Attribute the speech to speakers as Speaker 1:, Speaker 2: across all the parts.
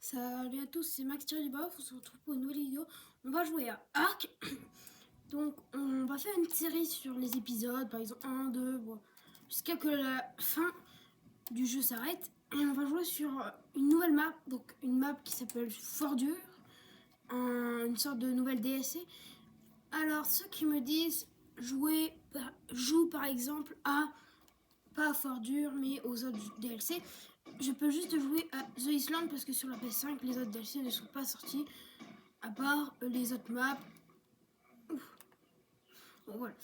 Speaker 1: Salut à tous, c'est Max Thierry-Boff, on se retrouve pour une nouvelle vidéo. On va jouer à Ark. Donc on va faire une série sur les épisodes, par exemple 1, 2, bon, jusqu'à que la fin du jeu s'arrête. Et on va jouer sur une nouvelle map, donc une map qui s'appelle Fort Dur, une sorte de nouvelle DLC. Alors ceux qui me disent joue par exemple à, pas à Fort Dur, mais aux autres DLC, je peux juste jouer à The Island parce que sur la PS5, les autres DLC ne sont pas sortis, à part les autres maps. Bon, voilà.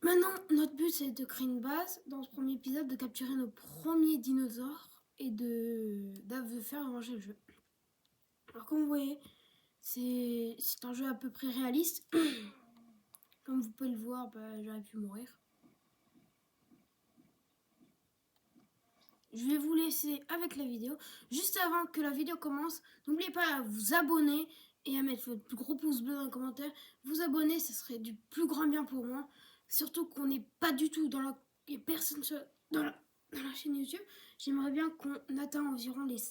Speaker 1: Maintenant, notre but c'est de créer une base dans ce premier épisode, de capturer nos premiers dinosaures et de faire avancer le jeu. Alors comme vous voyez, c'est un jeu à peu près réaliste. Comme vous pouvez le voir, j'aurais pu mourir. Je vais vous laisser avec la vidéo. Juste avant que la vidéo commence, n'oubliez pas à vous abonner et à mettre votre plus gros pouce bleu dans les commentaires. Vous abonner, ce serait du plus grand bien pour moi. Surtout qu'on n'est pas du tout dans la... Il n'y a personne dans la chaîne YouTube. J'aimerais bien qu'on atteigne environ les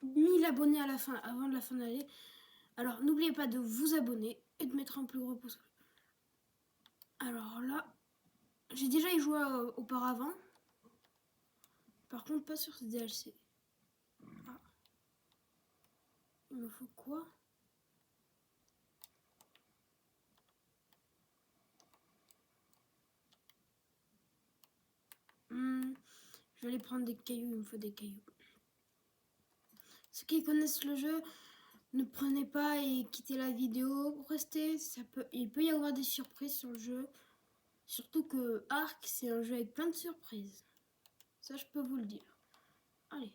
Speaker 1: 1000 abonnés à la fin, avant de la fin de l'année. Alors n'oubliez pas de vous abonner et de mettre un plus gros pouce bleu. Alors là, j'ai déjà y joué auparavant. Par contre, pas sur ce DLC. Ah. Il me faut quoi? Je vais aller prendre des cailloux, il me faut des cailloux. Ceux qui connaissent le jeu, ne prenez pas et quittez la vidéo. Restez, il peut y avoir des surprises sur le jeu. Surtout que Ark, c'est un jeu avec plein de surprises. Ça, je peux vous le dire. Allez.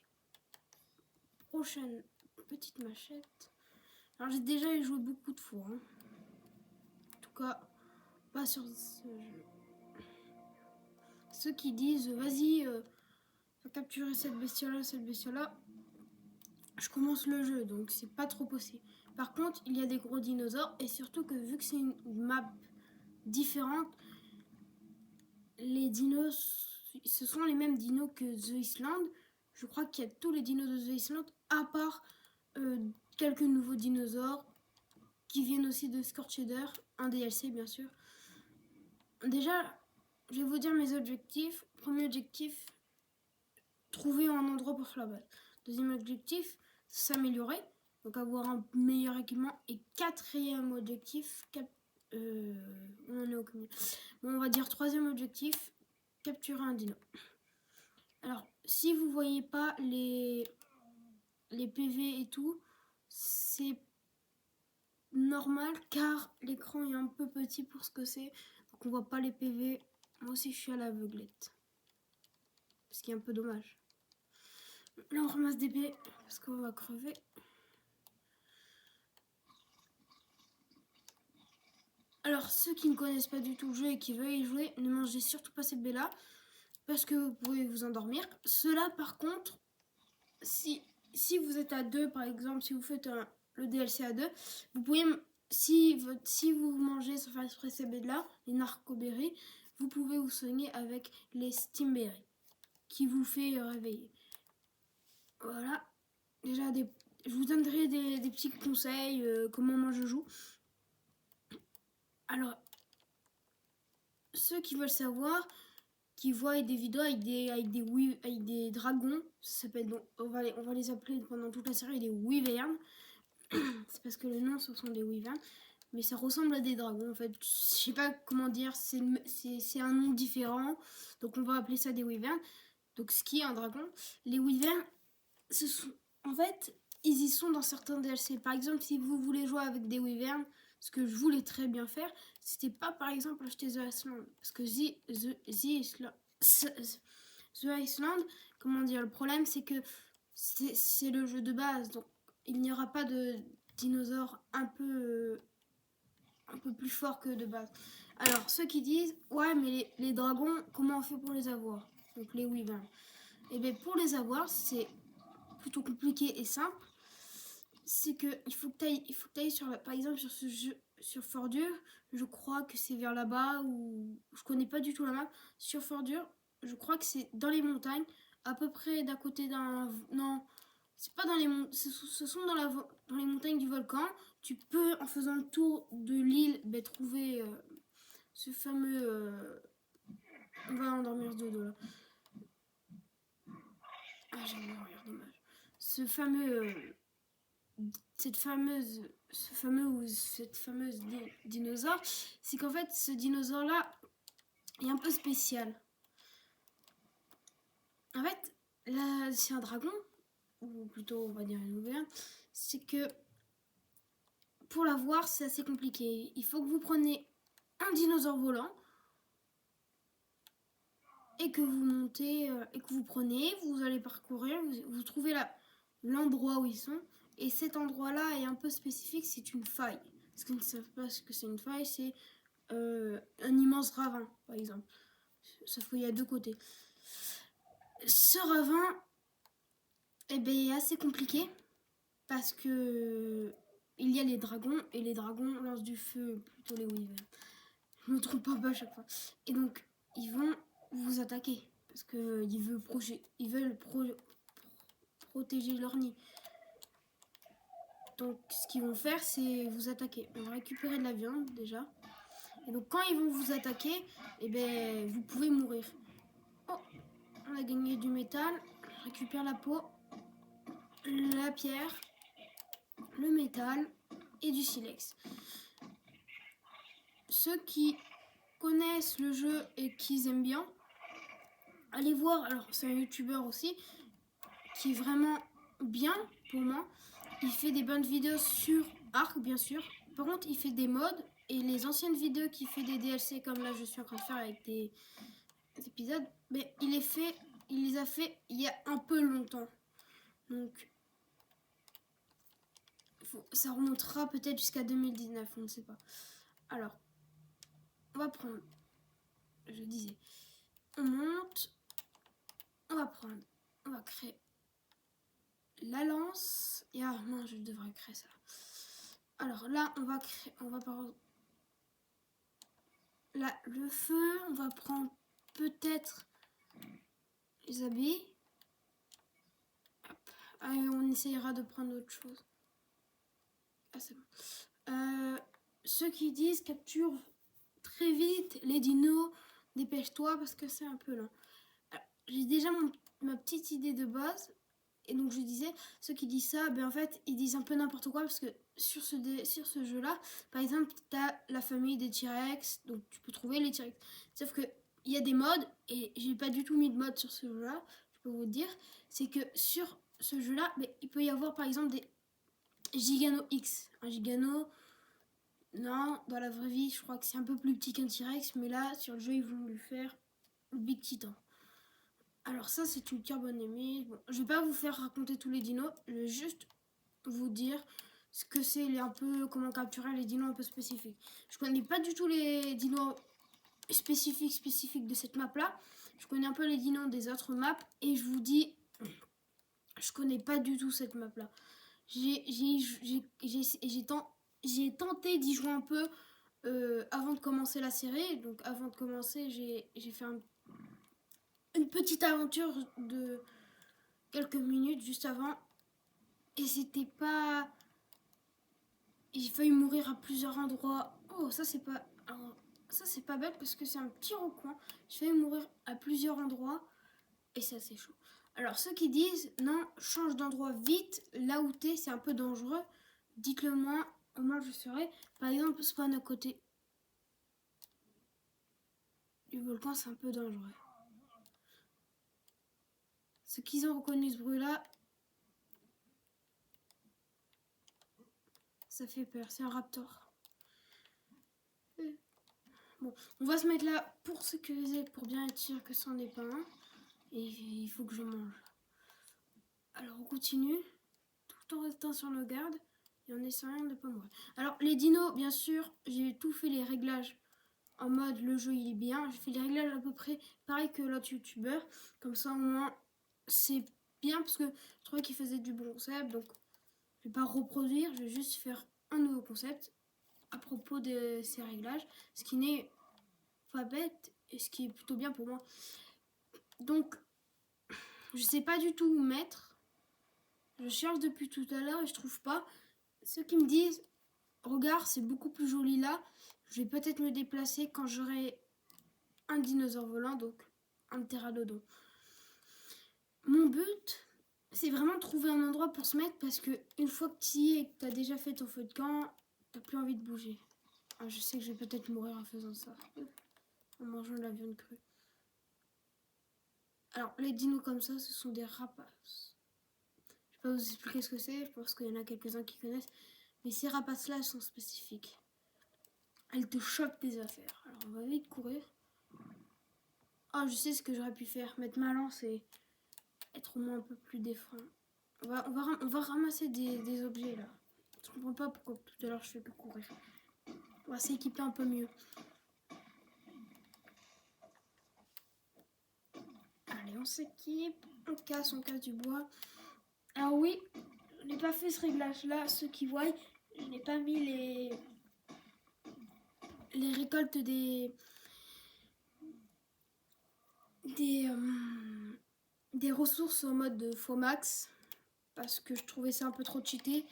Speaker 1: Prochaine petite machette. Alors, j'ai déjà joué beaucoup de fois. En tout cas, pas sur ce jeu. Ceux qui disent, vas-y, va capturer cette bestiole-là, je commence le jeu, donc c'est pas trop possible. Par contre, il y a des gros dinosaures, et surtout que vu que c'est une map différente, les dinos, ce sont les mêmes dinos que The Island. Je crois qu'il y a tous les dinos de The Island, à part quelques nouveaux dinosaures qui viennent aussi de Scorcheder, un DLC bien sûr. Déjà, je vais vous dire mes objectifs. Premier objectif, trouver un endroit pour faire la base. Deuxième objectif, s'améliorer, donc avoir un meilleur équipement. Et quatrième objectif, on en est au combien? Bon, on va dire troisième objectif, capturer un dino. Alors, si vous voyez pas les PV et tout, c'est normal car l'écran est un peu petit pour ce que c'est, donc on voit pas les PV. Moi aussi, je suis à l'aveuglette, ce qui est un peu dommage. Là, on ramasse des baies parce qu'on va crever. Alors, ceux qui ne connaissent pas du tout le jeu et qui veulent y jouer, ne mangez surtout pas cette baie là parce que vous pouvez vous endormir. Cela, par contre, si vous êtes à 2, par exemple, si vous faites le DLC à 2, vous pouvez, si vous mangez sans faire exprès ces baies là, les narcoberries, vous pouvez vous soigner avec les steamberries qui vous fait réveiller. Voilà. Déjà, je vous donnerai des petits conseils, comment moi je joue. Alors, ceux qui veulent savoir, qui voient des vidéos avec des dragons, ça s'appelle, donc, on va les appeler pendant toute la série des wyverns. C'est parce que le nom, ce sont des wyverns. Mais ça ressemble à des dragons, en fait. Je sais pas comment dire, c'est un nom différent. Donc on va appeler ça des wyverns. Donc ce qui est un dragon. Les wyverns, en fait, ils y sont dans certains DLC. Par exemple, si vous voulez jouer avec des wyverns, ce que je voulais très bien faire, c'était pas par exemple acheter The Island. Parce que The Island, comment dire, le problème c'est que c'est le jeu de base. Donc il n'y aura pas de dinosaures un peu plus forts que de base. Alors ceux qui disent, ouais mais les dragons, comment on fait pour les avoir? Donc les wyverns. Et bien pour les avoir, c'est plutôt compliqué et simple. C'est que il faut que tu ailles par exemple sur ce jeu, sur Fort Dur, je crois que c'est vers là-bas, ou je connais pas du tout la map. Sur Fort Dur, je crois que c'est dans les montagnes, à peu près d'à côté d'un... Non, c'est pas dans les ce sont dans les montagnes du volcan. Tu peux, en faisant le tour de l'île, trouver ce fameux... on va endormir ce dodo là. Ah, j'ai envie de mourir, dommage. Ce fameux... cette fameuse dinosaure, c'est qu'en fait ce dinosaure là est un peu spécial. En fait, là c'est un dragon, ou plutôt on va dire une auvergne, c'est que pour la voir c'est assez compliqué. Il faut que vous preniez un dinosaure volant et que vous montez et que vous prenez, vous allez parcourir, vous trouvez l'endroit où ils sont. Et cet endroit-là est un peu spécifique, c'est une faille. Ceux qui ne savent pas ce que c'est une faille, c'est un immense ravin, par exemple. Sauf qu'il y a deux côtés. Ce ravin est assez compliqué parce que il y a les dragons et les dragons lancent du feu, plutôt les wyverns. Je me trompe pas à chaque fois. Et donc, ils vont vous attaquer parce qu'ils veulent protéger leur nid. Donc ce qu'ils vont faire, c'est vous attaquer. On va récupérer de la viande déjà. Et donc quand ils vont vous attaquer, vous pouvez mourir. Oh, on a gagné du métal. Je récupère la peau, la pierre, le métal et du silex. Ceux qui connaissent le jeu et qui aiment bien, allez voir. Alors c'est un youtubeur aussi qui est vraiment bien pour moi. Il fait des bonnes vidéos sur Ark, bien sûr. Par contre, il fait des mods. Et les anciennes vidéos qu'il fait des DLC, comme là je suis en train de faire avec des épisodes, mais il les a fait il y a un peu longtemps. Donc, ça remontera peut-être jusqu'à 2019, on ne sait pas. Alors, on va prendre, je disais, on monte, on va créer la lance. Et ah non, je devrais créer ça. Alors là, on va par là, le feu, on va prendre peut-être les habits. Hop. Ah, on essayera de prendre autre chose. Ah, c'est bon. Ceux qui disent capture très vite les dinos, dépêche-toi parce que c'est un peu lent. J'ai déjà ma petite idée de base. Et donc je disais, ceux qui disent ça, en fait, ils disent un peu n'importe quoi parce que sur ce jeu-là, par exemple, tu as la famille des T-Rex, donc tu peux trouver les T-Rex. Sauf que il y a des modes, et j'ai pas du tout mis de mode sur ce jeu-là, je peux vous dire, c'est que sur ce jeu-là, il peut y avoir par exemple des Gigano X. Un Gigano, non, dans la vraie vie, je crois que c'est un peu plus petit qu'un T-Rex, mais là, sur le jeu, ils vont lui faire le Big Titan. Alors ça, c'est une carbonémie. Bon, je vais pas vous faire raconter tous les dinos, je vais juste vous dire ce que c'est, un peu comment capturer les dinos un peu spécifiques. Je connais pas du tout les dinos spécifiques de cette map là. Je connais un peu les dinos des autres maps et je vous dis, je connais pas du tout cette map là. J'ai tenté d'y jouer un peu avant de commencer la série. Donc avant de commencer, j'ai fait une petite aventure de quelques minutes juste avant. Et c'était pas... J'ai failli mourir à plusieurs endroits. Oh, ça c'est pas... Alors, ça c'est pas bête parce que c'est un petit recoin. J'ai failli mourir à plusieurs endroits. Et c'est assez chaud. Alors ceux qui disent non, change d'endroit vite, là où t'es c'est un peu dangereux, dites-le moi, au moins je saurai. Par exemple, spawn à côté du volcan, c'est un peu dangereux. Ceux qui ont reconnu ce bruit là, ça fait peur, c'est un raptor. Bon, on va se mettre là pour sécuriser, pour bien être sûr que c'en est pas un. Et il faut que je mange. Alors on continue, tout en restant sur nos gardes et en essayant de ne pas mourir. Alors les dinos, bien sûr, j'ai tout fait les réglages en mode le jeu il est bien. J'ai fait les réglages à peu près pareil que l'autre youtubeur. Comme ça au moins c'est bien parce que je trouvais qu'il faisait du bon concept. Donc je vais pas reproduire, je vais juste faire un nouveau concept à propos de ces réglages. Ce qui n'est pas bête et ce qui est plutôt bien pour moi. Donc je sais pas du tout où mettre Je cherche depuis tout à l'heure et je trouve pas. Ceux qui me disent, regarde, c'est beaucoup plus joli là. Je vais peut-être me déplacer quand j'aurai un dinosaure volant, donc un ptéranodon. Mon but, c'est vraiment de trouver un endroit pour se mettre parce que une fois que tu y es et que tu as déjà fait ton feu de camp, t'as plus envie de bouger. Ah, je sais que je vais peut-être mourir en faisant ça, en mangeant de la viande crue. Alors, les dinos comme ça, ce sont des rapaces. Je vais pas vous expliquer ce que c'est, je pense qu'il y en a quelques-uns qui connaissent. Mais ces rapaces-là, elles sont spécifiques. Elles te chopent tes affaires. Alors, on va vite courir. Ah, je sais ce que j'aurais pu faire. Mettre ma lance et être au moins un peu plus défend. On va ramasser des objets, là. Je comprends pas pourquoi tout à l'heure je fais que courir. On va s'équiper un peu mieux. Allez, on s'équipe. On casse du bois. Alors oui, je n'ai pas fait ce réglage-là. Ceux qui voient, je n'ai pas mis les récoltes des ressources en mode Fomax. Parce que je trouvais ça un peu trop cheaté.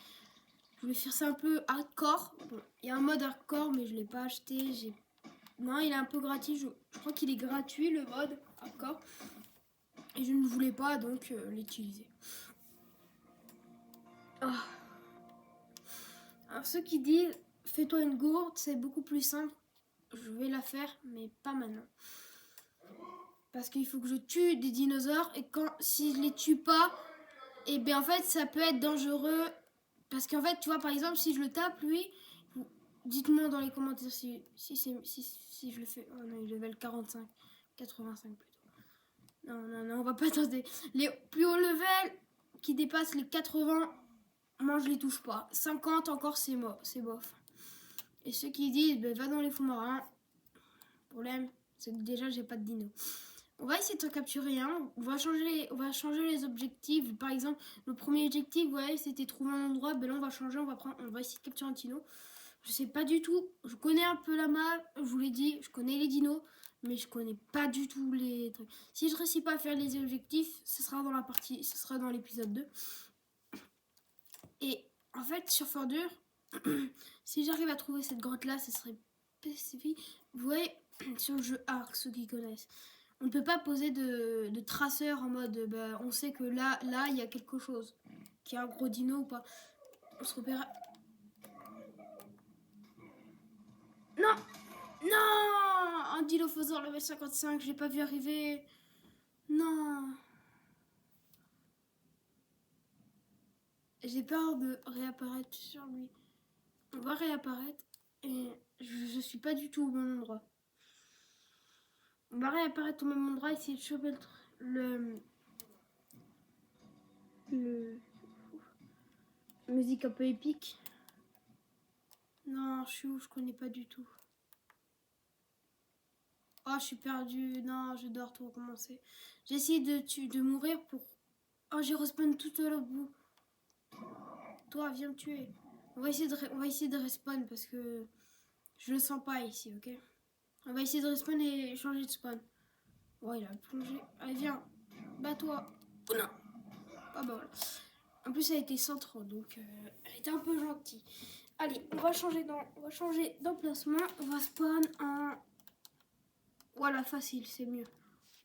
Speaker 1: Je voulais faire ça un peu hardcore. Bon, il y a un mode hardcore, mais je ne l'ai pas acheté. Non, il est un peu gratuit. Je crois qu'il est gratuit, le mode hardcore. Et je ne voulais pas donc l'utiliser. Oh. Alors ceux qui disent fais-toi une gourde, c'est beaucoup plus simple. Je vais la faire, mais pas maintenant. Parce qu'il faut que je tue des dinosaures et si je les tue pas, et bien en fait ça peut être dangereux. Parce qu'en fait, tu vois, par exemple, si je le tape, lui, dites-moi dans les commentaires si je le fais. Oh non, il est level 45, 85 plutôt. Non, on va pas tenter. Les plus hauts levels qui dépassent les 80, moi je les touche pas. 50 encore, c'est bof. Et ceux qui disent, va dans les fonds marins. Le problème, c'est que déjà j'ai pas de dino. On va essayer de capturer un. On va changer les objectifs. Par exemple, le premier objectif, vous voyez, c'était trouver un endroit. Ben là, on va changer. On va essayer de capturer un dino. Je sais pas du tout. Je connais un peu la map. Je vous l'ai dit, je connais les dinos. Mais je connais pas du tout les trucs. Si je réussis pas à faire les objectifs, ce sera dans l'épisode 2. Et en fait, sur Fordure, si j'arrive à trouver cette grotte là, ce serait spécifique. Vous voyez, sur le jeu Ark, ceux qui connaissent, on ne peut pas poser de traceur en mode on sait que là il y a quelque chose, qu'il y a un gros dino ou pas. On se repère. Non, un dilophosaure level 55, je l'ai pas vu arriver. Non. J'ai peur de réapparaître sur lui. On va réapparaître et je suis pas du tout au bon endroit. On va réapparaître au même endroit, essayer de choper le musique un peu épique. Non, je suis où? Je connais pas du tout. Oh, je suis perdue. Non, je dois tout recommencer. J'ai essayé de mourir pour... Oh, j'ai respawn tout à l'autre bout. Toi, viens me tuer. On va essayer de respawn parce que je le sens pas ici, ok? On va essayer de respawn et changer de spawn. Oh, il a plongé. Allez, viens. Bats-toi. Oh non. Ah bah voilà. En plus, elle était centre, donc elle était un peu gentille. Allez, on va changer d'emplacement. On va spawn en... Voilà, facile, c'est mieux.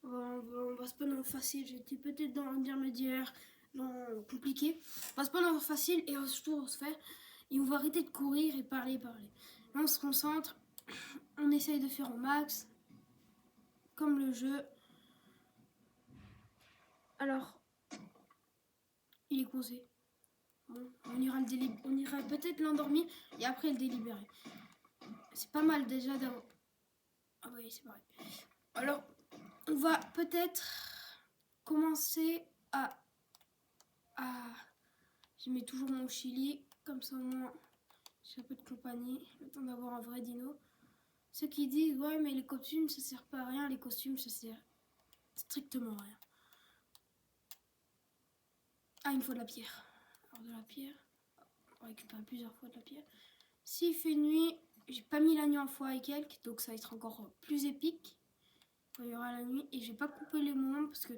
Speaker 1: On va spawn en facile. J'étais peut-être dans l'intermédiaire, dans compliqué. On va spawn en facile et surtout on se fait. Et on va arrêter de courir et parler. On se concentre. On essaye de faire au max. Comme le jeu. Alors, il est coincé. Bon, on ira peut-être l'endormir et après le délibérer. C'est pas mal déjà d'avoir... Ah oui, c'est pareil. Alors, on va peut-être commencer à... Je mets toujours mon chili, comme ça au moins j'ai un peu de compagnie, le temps d'avoir un vrai dino. Ceux qui disent, ouais mais les costumes ça sert pas à rien, les costumes ça sert strictement à rien. Ah, il me faut de la pierre. Alors de la pierre, on va récupérer plusieurs fois de la pierre. S'il fait nuit, j'ai pas mis la nuit en fois et quelques, donc ça va être encore plus épique quand il y aura la nuit. Et je vais pas couper les moments parce que,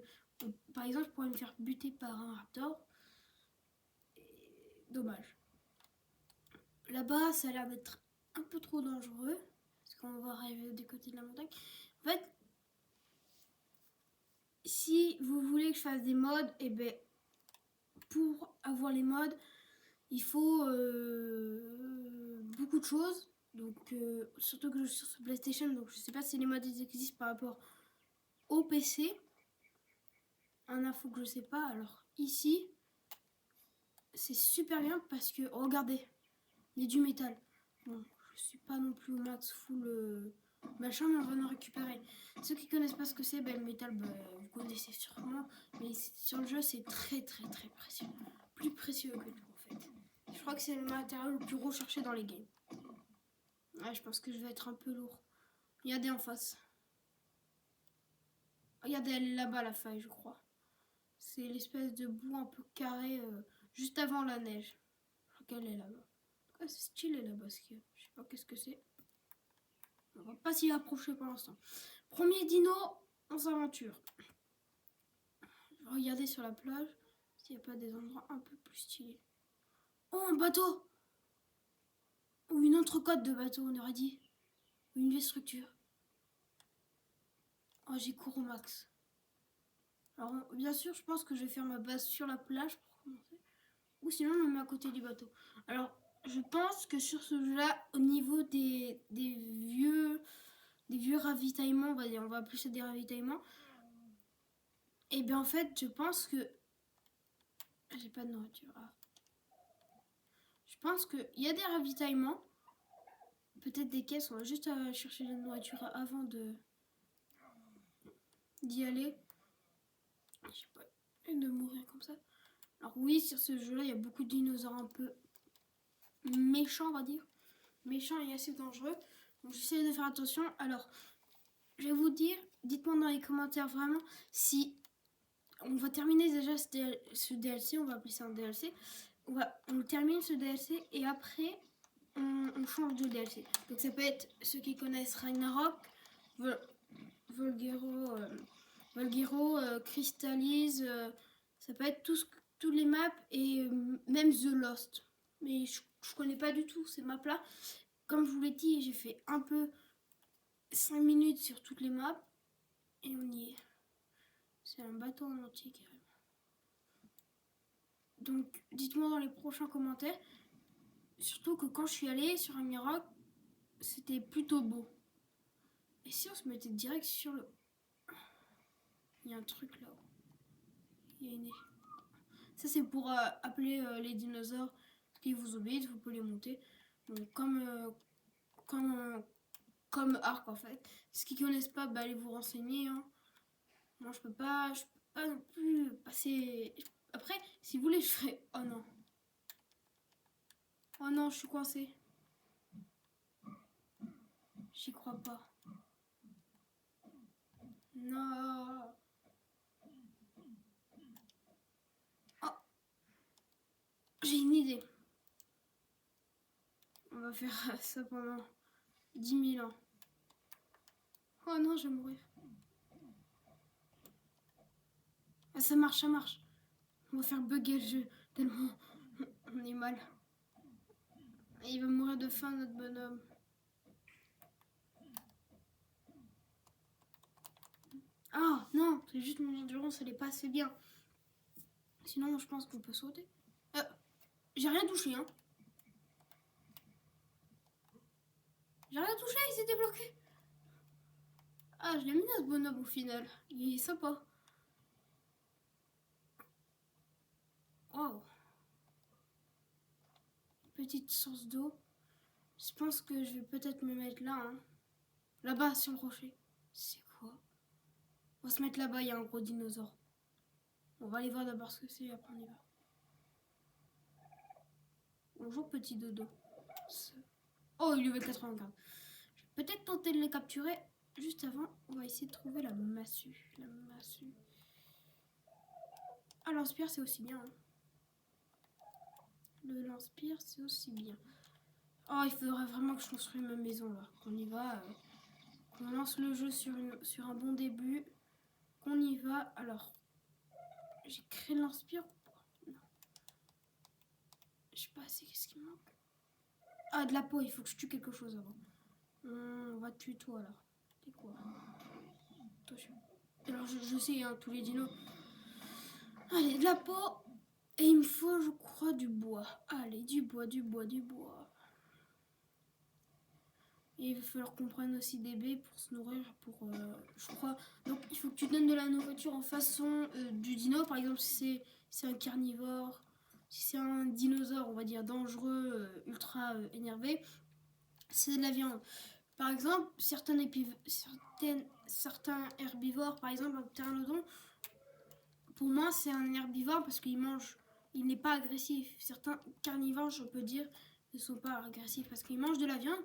Speaker 1: par exemple, je pourrais me faire buter par un raptor. dommage. Là-bas, ça a l'air d'être un peu trop dangereux. Parce qu'on va arriver du côté de la montagne. En fait, si vous voulez que je fasse des mods, et ben pour avoir les mods, il faut beaucoup de choses. Donc, surtout que je suis sur PlayStation, donc je sais pas si les mods existent par rapport au PC. Un info que je sais pas. Alors, ici, c'est super bien parce que, regardez, il y a du métal. Bon, je suis pas non plus au max full machin, mais on va en récupérer. Ceux qui connaissent pas ce que c'est, ben, le métal, ben, vous connaissez sûrement. Mais sur le jeu, c'est très très très précieux. Plus précieux que tout en fait. Je crois que c'est le matériau le plus recherché dans les games. Ouais, je pense que je vais être un peu lourd. Regardez en face. Regardez, elle est là-bas la faille, je crois. C'est l'espèce de boue un peu carré juste avant la neige. Je crois qu'elle est là-bas. Ah, c'est stylé là-bas ce qu'il y a. Je sais pas qu'est-ce que c'est. On va pas s'y approcher pour l'instant. Premier dino, on s'aventure. Regardez sur la plage s'il n'y a pas des endroits un peu plus stylés. Oh, un bateau! Ou une entrecôte de bateau, on aurait dit. Une vieille structure. Oh, j'y cours au max. Alors, bien sûr, je pense que je vais faire ma base sur la plage pour commencer. Ou sinon, on me met à côté du bateau. Alors, je pense que sur ce jeu-là, au niveau des vieux ravitaillements, on va appeler ça des ravitaillements. Et bien, en fait, je pense que... J'ai pas de nourriture. Ah. Je pense qu'il y a des ravitaillements. Peut-être des caisses. On va juste chercher la nourriture avant d'y aller. Je sais pas. Et de mourir comme ça. Alors oui, sur ce jeu-là, il y a beaucoup de dinosaures un peu méchants, on va dire. Méchants et assez dangereux. Donc j'essaie de faire attention. Alors, je vais vous dire, dites-moi dans les commentaires vraiment si on va terminer déjà ce DLC, on va appeler ça un DLC. On termine ce DLC et après on change de DLC. Donc ça peut être ceux qui connaissent Ragnarok, Volgero, Crystallise, ça peut être tous les maps et même The Lost. Mais je connais pas du tout ces maps-là. Comme je vous l'ai dit, j'ai fait un peu 5 minutes sur toutes les maps et on y est. C'est un bateau en entier carrément. Donc dites-moi dans les prochains commentaires. Surtout que quand je suis allée sur Ragnarok, c'était plutôt beau. Et si on se mettait direct sur le... Il y a un truc là-haut. Il y a une... Ça c'est pour appeler les dinosaures qui vous obéissent, vous pouvez les monter. Donc comme arc en fait. Ceux qui connaissent pas, bah, allez vous renseigner. Hein. Moi je peux pas non plus passer... Après, si vous voulez, je ferai... Oh non. Oh non, je suis coincée. J'y crois pas. Non. Oh. J'ai une idée. On va faire ça pendant 10 000 ans. Oh non, je vais mourir. Ah, ça marche, ça marche. On va faire bugger le jeu tellement on est mal. Et il va mourir de faim, notre bonhomme. Ah non, c'est juste mon endurance, elle est pas assez bien. Sinon, je pense qu'on peut sauter. J'ai rien touché, hein. J'ai rien touché, il s'était bloqué. Ah, je l'ai mis à ce bonhomme au final. Il est sympa. Wow. Petite source d'eau. Je pense que je vais peut-être me mettre là. Hein. Là-bas, sur le rocher. C'est quoi? On va se mettre là-bas, il y a un gros dinosaure. On va aller voir d'abord ce que c'est, après on y va. Bonjour petit dodo. Oh, il est level 95. Je vais peut-être tenter de les capturer. Juste avant, on va essayer de trouver la massue. La massue. Ah, lance-pierre, c'est aussi bien. Hein. Le lance-pierre, c'est aussi bien. Oh, il faudrait vraiment que je construise ma maison là. Qu'on y va. Qu'on lance le jeu sur un bon début. Qu'on y va. Alors, j'ai créé le lance-pierre. Non. Je sais pas, c'est qu'est-ce qui me manque. Ah, de la peau, il faut que je tue quelque chose avant. On va tuer toi là. T'es quoi? Attention. Alors je sais, hein, tous les dinos. Allez, de la peau. Et il me faut, je crois, du bois. Allez, du bois. Et il va falloir qu'on prenne aussi des baies pour se nourrir, je crois. Donc il faut que tu donnes de la nourriture en façon du dino. Par exemple, si c'est un carnivore, si c'est un dinosaure, on va dire dangereux, ultra énervé, c'est de la viande. Par exemple, certains herbivores, par exemple un pteranodon, pour moi c'est un herbivore parce qu'il mange, il n'est pas agressif. Certains carnivores, je peux dire, ne sont pas agressifs parce qu'ils mangent de la viande,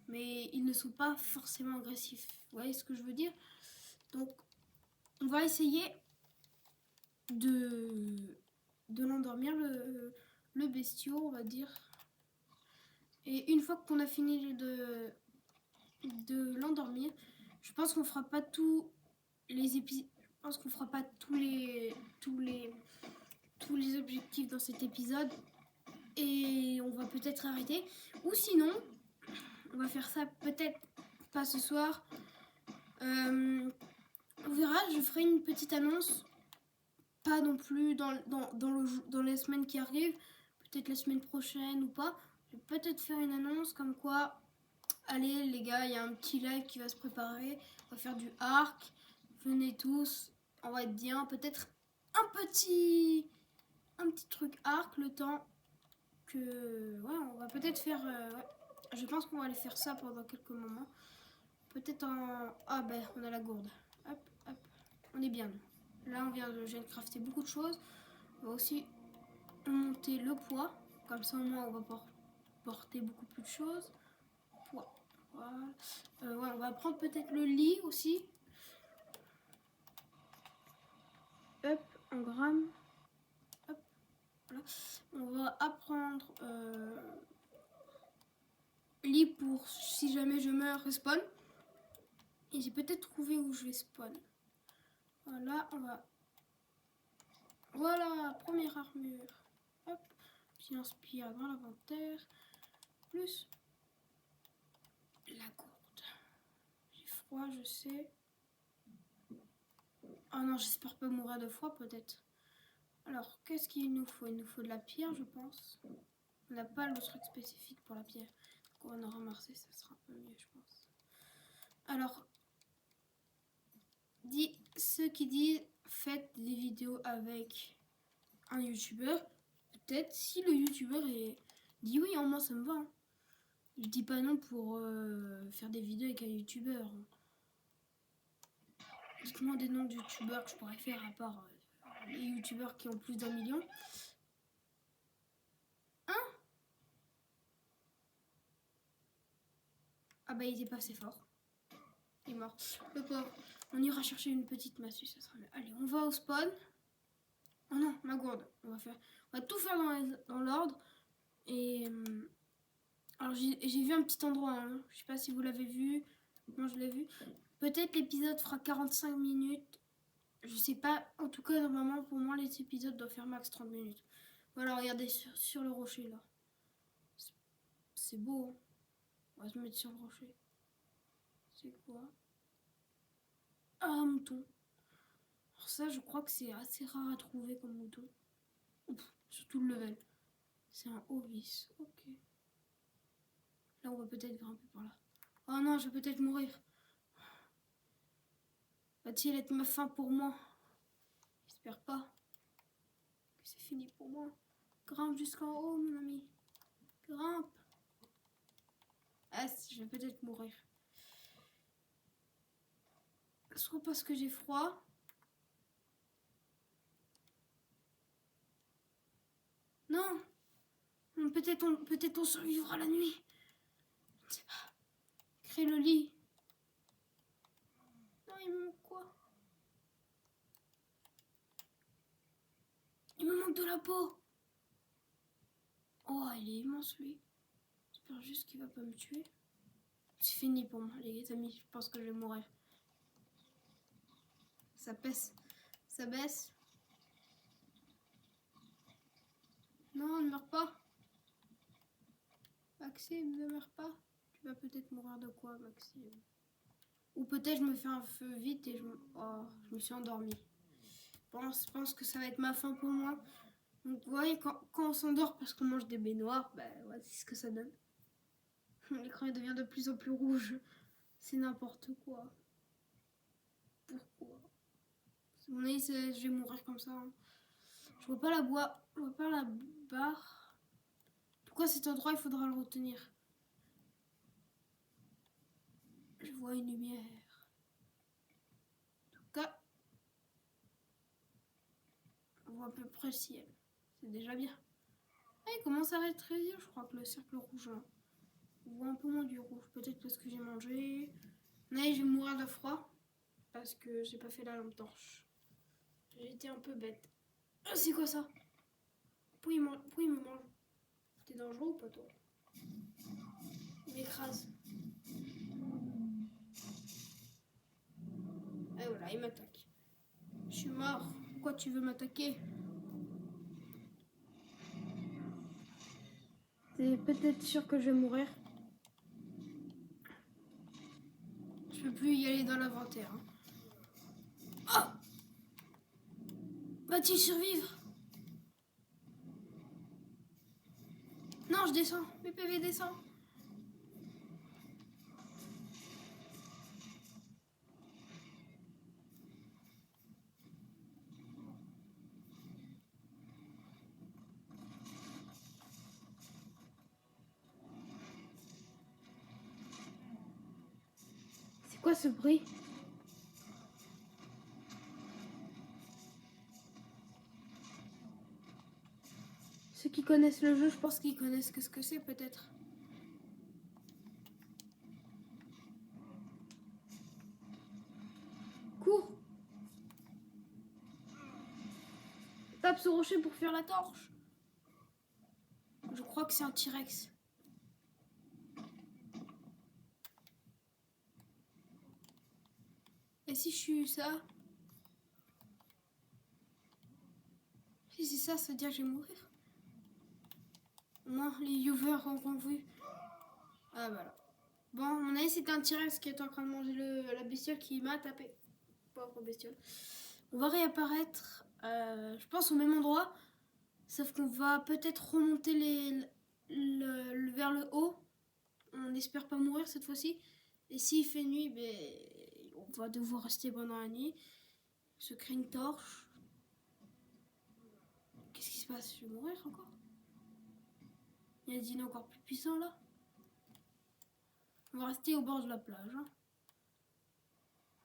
Speaker 1: mais ils ne sont pas forcément agressifs. Vous voyez ce que je veux dire? Donc, on va essayer de l'endormir, le bestiau, on va dire. Et une fois qu'on a fini de l'endormir, je pense qu'on fera pas tous les épisodes. Je pense qu'on fera pas tous les objectifs dans cet épisode. Et on va peut-être arrêter. Ou sinon, on va faire ça peut-être pas ce soir. On verra, je ferai une petite annonce. Pas non plus dans les semaines qui arrivent. Peut-être la semaine prochaine ou pas. Je vais peut-être faire une annonce comme quoi, allez les gars, il y a un petit live qui va se préparer. On va faire du arc. Venez tous. On va être bien. Peut-être un petit truc arc le temps que... Ouais, on va peut-être faire... ouais. Je pense qu'on va aller faire ça pendant quelques moments. Peut-être en... Ah ben, on a la gourde. Hop, hop. On est bien. Là, je viens de crafter beaucoup de choses. On va aussi monter le poids. Comme ça, au moins, on va porter beaucoup plus de choses. Poids. Voilà. Ouais, on va prendre peut-être le lit aussi. Hop, en grammes. Hop, voilà. On va apprendre lit pour si jamais je meurs, respawn. Et j'ai peut-être trouvé où je vais spawn. Voilà, on va... Voilà, première armure. Hop, puis inspire dans l'inventaire. Plus la gourde. J'ai froid, je sais. Oh non, j'espère pas mourir de froid peut-être. Alors, qu'est-ce qu'il nous faut? Il nous faut de la pierre, je pense. On n'a pas le truc spécifique pour la pierre. Donc on aura ramasser, ça sera un peu mieux, je pense. Alors, ceux qui disent faites des vidéos avec un youtubeur, peut-être si le youtubeur dit oui, en moi ça me va. Hein. Je dis pas non pour faire des vidéos avec un youtubeur. Dites-moi des noms de youtubeurs que je pourrais faire à part les youtubeurs qui ont plus d'1 million. Hein? Ah bah il était pas assez fort. Il est mort. Le pauvre. On ira chercher une petite massue, ça sera mieux. Allez, on va au spawn. Oh non, ma gourde. On va tout faire dans l'ordre. Et alors j'ai vu un petit endroit. Hein. Je sais pas si vous l'avez vu. Moi je l'ai vu. Peut-être l'épisode fera 45 minutes. Je sais pas. En tout cas, normalement, pour moi, les épisodes doivent faire max 30 minutes. Voilà, regardez sur le rocher là. C'est beau. Hein. On va se mettre sur le rocher. C'est quoi? Ah, un mouton. Alors ça, je crois que c'est assez rare à trouver comme mouton. Ouf, surtout le level. C'est un ovis. Ok. Là, on va peut-être grimper par là. Oh non, je vais peut-être mourir. Va-t-il être ma fin pour moi? J'espère pas. Que c'est fini pour moi. Grimpe jusqu'en haut, mon ami. Grimpe. Ah, je vais peut-être mourir. Soit parce que j'ai froid. Non. Peut-être on survivra la nuit. Je ne sais pas. Crée le lit. Non, il me manque quoi? Il me manque de la peau. Oh, il est immense lui. J'espère juste qu'il va pas me tuer. C'est fini pour moi, les amis. Je pense que je vais mourir. Ça baisse. Ça baisse. Non, ne meurs pas. Maxime, ne meurs pas. Tu vas peut-être mourir de quoi, Maxime? Ou peut-être je me fais un feu vite et je me suis endormie. Je pense que ça va être ma fin pour moi. Donc vous voyez, quand on s'endort parce qu'on mange des baignoires, ouais, c'est ce que ça donne. L'écran devient de plus en plus rouge. C'est n'importe quoi. Pourquoi? Mon avis, je vais mourir comme ça. Hein. Je vois pas la barre. Pourquoi cet endroit, il faudra le retenir? Je vois une lumière. En tout cas, on voit à peu près le ciel. C'est déjà bien. Ah, il commence à rétrécir, je crois que le cercle rouge là. On voit un peu moins du rouge, peut-être parce que j'ai mangé. Mais je vais mourir de froid parce que j'ai pas fait la lampe torche. J'ai été un peu bête. Ah, c'est quoi ça? Pourquoi il me mange? T'es dangereux ou pas toi? Il m'écrase. Et voilà, il m'attaque. Je suis mort. Pourquoi tu veux m'attaquer? T'es peut-être sûr que je vais mourir. Je peux plus y aller dans l'inventaire. Oh! Va-t-il survivre? Non, je descends. Mes PV descendent. C'est quoi ce bruit? Ceux qui connaissent le jeu, je pense qu'ils connaissent ce que c'est peut-être. Cours! Tape ce rocher pour faire la torche. Je crois que c'est un T-Rex. Et si je suis ça? Si c'est ça, ça veut dire que je vais mourir. Moi, les viewers auront vu. Ah voilà. Bon, mon avis, c'était un T-Rex qui est en train de manger la bestiole qui m'a tapé. Pauvre bestiole. On va réapparaître, je pense, au même endroit. Sauf qu'on va peut-être remonter vers le haut. On n'espère pas mourir cette fois-ci. Et s'il fait nuit, on va devoir rester pendant la nuit. Se crée une torche. Qu'est-ce qui se passe? Je vais mourir encore? Il y a des dîners encore plus puissants là. On va rester au bord de la plage. Hein.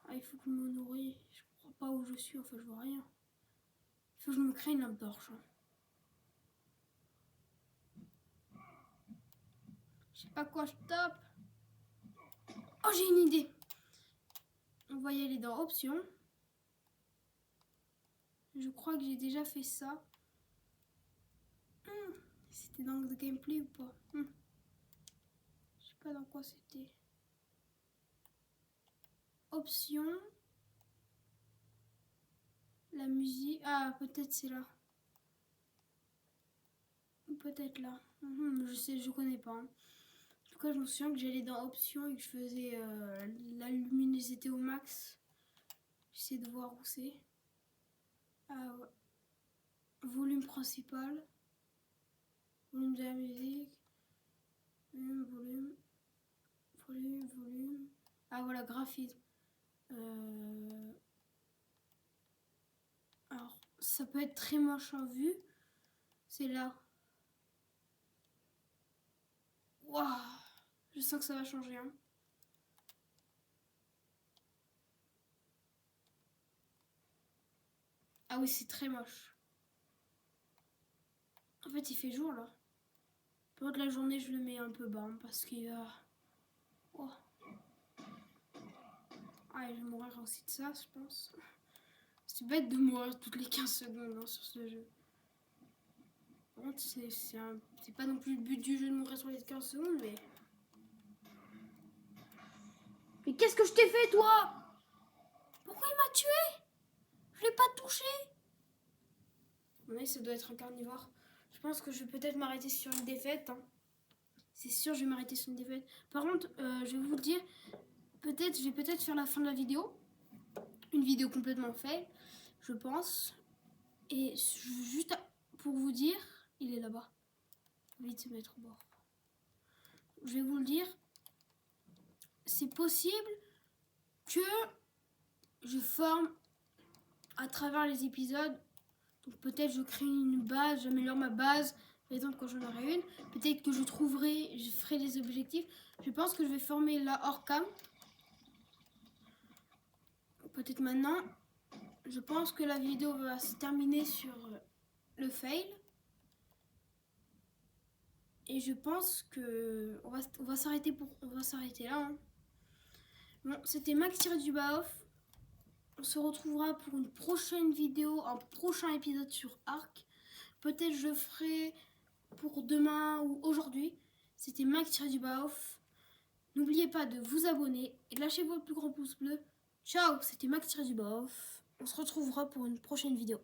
Speaker 1: Ah, il faut que je me nourris. Je comprends pas où je suis, enfin je vois rien. Il faut que je me crée une lampe torche. Hein. Je sais pas quoi je tape. Oh, j'ai une idée. On va y aller dans Options. Je crois que j'ai déjà fait ça. C'était dans le gameplay ou pas? Je sais pas dans quoi c'était. Options. La musique. Ah, peut-être c'est là. Ou peut-être là. Je connais pas. Hein. En tout cas, je me souviens que j'allais dans Options et que je faisais la luminosité au max. J'essaie de voir où c'est. Ah, ouais. Volume principal. Volume de la musique. Volume. Ah voilà, graphisme. Alors, ça peut être très moche en vue. C'est là. Waouh! Je sens que ça va changer. Hein. Ah oui, c'est très moche. En fait, il fait jour là. Pendant la journée, je le mets un peu bas hein, parce qu'il va. Oh. Ah, je vais mourir aussi de ça, je pense. C'est bête de mourir toutes les 15 secondes hein, sur ce jeu. Par contre, c'est pas non plus le but du jeu de mourir sur les 15 secondes, mais. Mais qu'est-ce que je t'ai fait, toi? Pourquoi il m'a tué? Je l'ai pas touché. Oui, ça doit être un carnivore. Je pense que je vais peut-être m'arrêter sur une défaite. Hein. C'est sûr, je vais m'arrêter sur une défaite. Par contre, je vais vous le dire, je vais peut-être faire la fin de la vidéo. Une vidéo complètement faite, je pense. Et juste pour vous dire, il est là-bas. Vite se mettre au bord. Je vais vous le dire, c'est possible que je forme à travers les épisodes. Donc peut-être je crée une base, j'améliore ma base, par exemple quand j'en aurai une. Peut-être que je ferai des objectifs. Je pense que je vais former là hors cam. Peut-être maintenant. Je pense que la vidéo va se terminer sur le fail. Et je pense que on va s'arrêter là. Hein. Bon, c'était Max-du-bas-off. On se retrouvera pour une prochaine vidéo, un prochain épisode sur Arc. Peut-être je ferai pour demain ou aujourd'hui. C'était Max-du-bas-off. N'oubliez pas de vous abonner et de lâcher votre plus grand pouce bleu. Ciao, c'était Max-du-bas-off. On se retrouvera pour une prochaine vidéo.